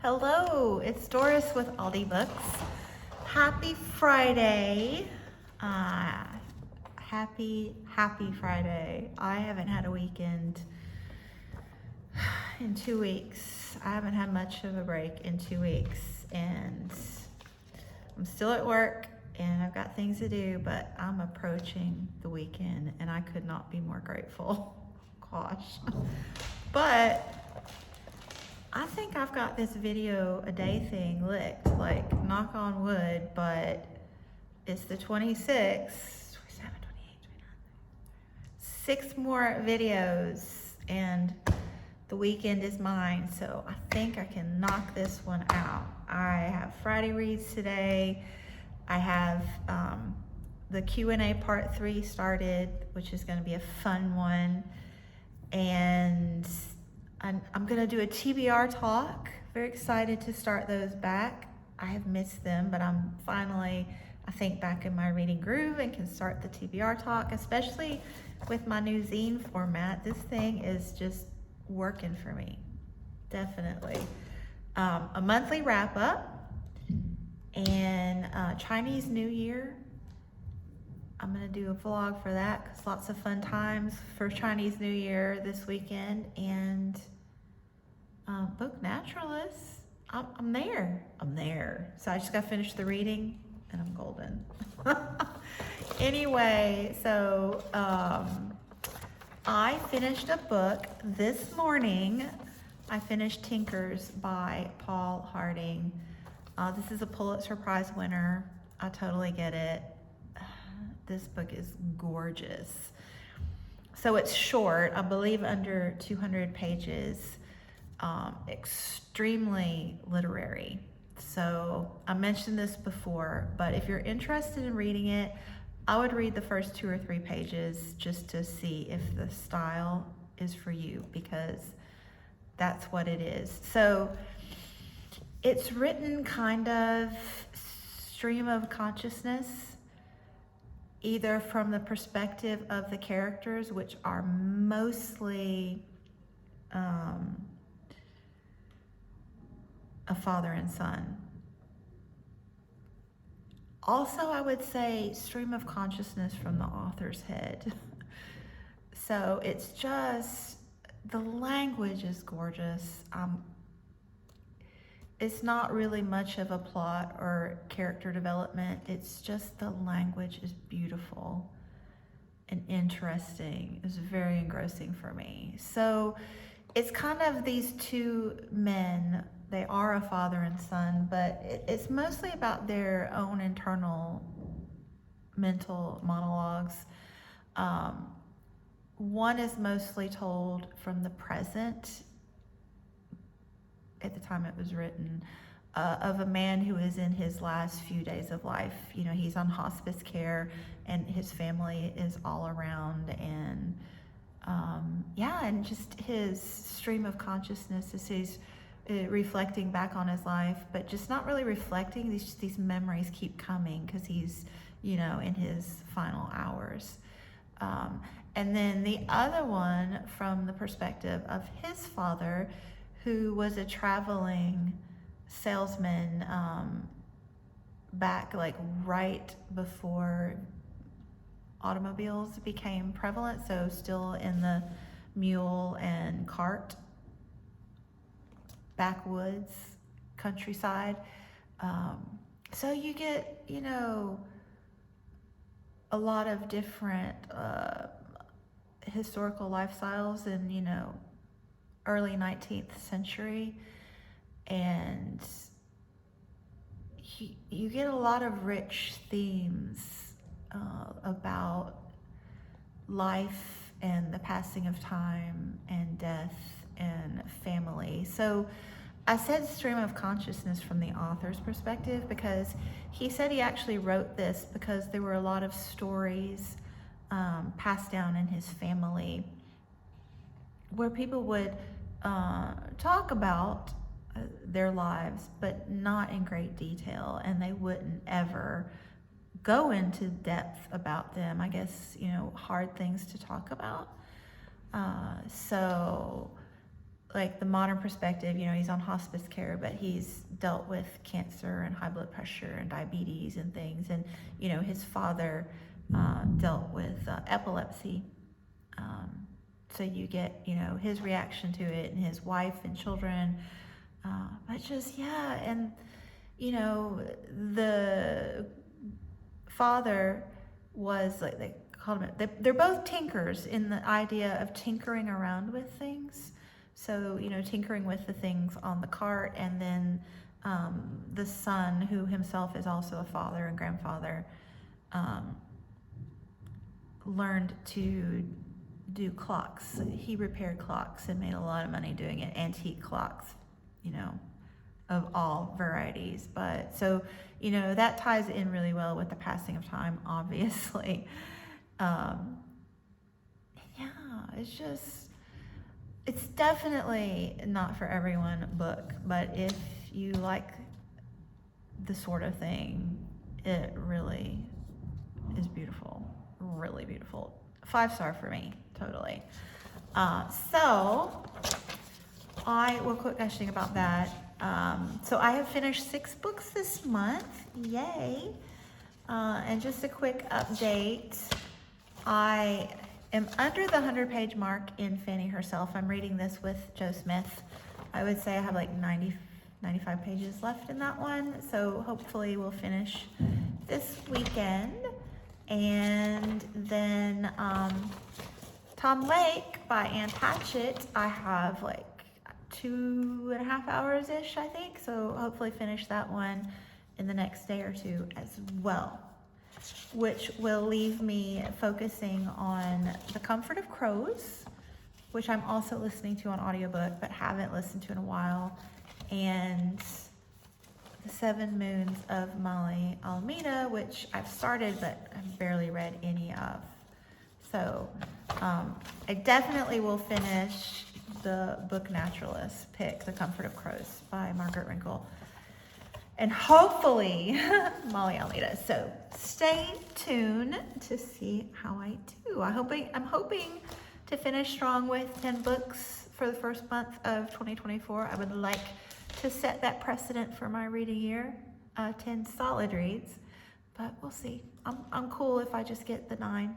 Hello, it's Doris with Aldi Books. Happy Friday. Happy Friday. I haven't had a weekend in 2 weeks. I haven't had much of a break in 2 weeks, and I'm still at work and I've got things to do, but I'm approaching the weekend and I could not be more grateful. Gosh. But I think I've got this video a day thing licked, like knock on wood, but it's the 26th, 27, 28, 29. 6 more videos and the weekend is mine, so I think I can knock this one out. I have Friday reads today. I have the Q&A part 3 started, which is going to be a fun one, and I'm gonna do a TBR talk. Very excited to start those back. I have missed them, but I'm finally, I think, back in my reading groove and can start the TBR talk, especially with my new zine format. This thing is just working for me, definitely. A monthly wrap up and Chinese New Year. I'm gonna do a vlog for that because lots of fun times for Chinese New Year this weekend. And Book Naturalists, I'm there. So I just gotta finish the reading and I'm golden. Anyway, so I finished a book this morning. I finished Tinkers by Paul Harding. This is a Pulitzer Prize winner. I totally get it. This book is gorgeous. So it's short, I believe under 200 pages, extremely literary. So I mentioned this before, but if you're interested in reading it, I would read the first 2 or 3 pages just to see if the style is for you, because that's what it is. So it's written kind of stream of consciousness, either from the perspective of the characters, which are mostly a father and son. Also, I would say stream of consciousness from the author's head. So it's just, the language is gorgeous. It's not really much of a plot or character development. It's just the language is beautiful and interesting. It's very engrossing for me. So it's kind of these 2 men. They are a father and son, but it's mostly about their own internal mental monologues. One is mostly told from the present, at the time it was written, of a man who is in his last few days of life. You know, he's on hospice care and his family is all around, and and just his stream of consciousness is his reflecting back on his life, but just not really reflecting. These memories keep coming because he's, you know, in his final hours. And then the other one from the perspective of his father, who was a traveling salesman back like right before automobiles became prevalent, so still in the mule and cart backwoods countryside. So you get, you know, a lot of different historical lifestyles in, you know, early 19th century, and you get a lot of rich themes about life and the passing of time and death and family. So I said stream of consciousness from the author's perspective because he said he actually wrote this because there were a lot of stories passed down in his family where people would talk about their lives, but not in great detail, and they wouldn't ever go into depth about them. I guess, you know, hard things to talk about. So like the modern perspective, you know, he's on hospice care, but he's dealt with cancer and high blood pressure and diabetes and things. And, you know, his father dealt with epilepsy. So you get, you know, his reaction to it, and his wife and children. But just, yeah. And, you know, the father was like, they called him, they're both tinkers in the idea of tinkering around with things. So, you know, tinkering with the things on the cart, and then the son, who himself is also a father and grandfather, learned to do clocks. He repaired clocks and made a lot of money doing it, antique clocks, you know, of all varieties. But so, you know, that ties in really well with the passing of time, obviously. Yeah, it's definitely not for everyone book, but if you like the sort of thing, it really is beautiful, really beautiful. 5-star for me, totally. So I will quit gushing about that. So I have finished 6 books this month, yay. And just a quick update, I am under the 100-page mark in Fanny Herself. I'm reading this with Joe Smith. I would say I have like 95 pages left in that one, so hopefully we'll finish this weekend. And then Tom Lake by Ann Patchett, I have like 2.5 hours-ish, I think, so hopefully finish that one in the next day or two as well, which will leave me focusing on The Comfort of Crows, which I'm also listening to on audiobook but haven't listened to in a while, and The 7 Moons of Molly Almeida, which I've started but I've barely read any of. So I definitely will finish the book naturalist pick, The Comfort of Crows by Margaret Rinkle, and hopefully Molly Almeida. So stay tuned to see how I do. I'm hoping to finish strong with 10 books for the first month of 2024. I would like to set that precedent for my reading year, 10 solid reads, but we'll see. I'm cool if I just get the 9,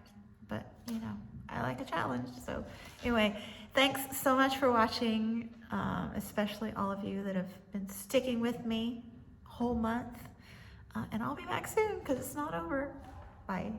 but you know, I like a challenge. So anyway, thanks so much for watching, especially all of you that have been sticking with me whole month, and I'll be back soon because it's not over. Bye.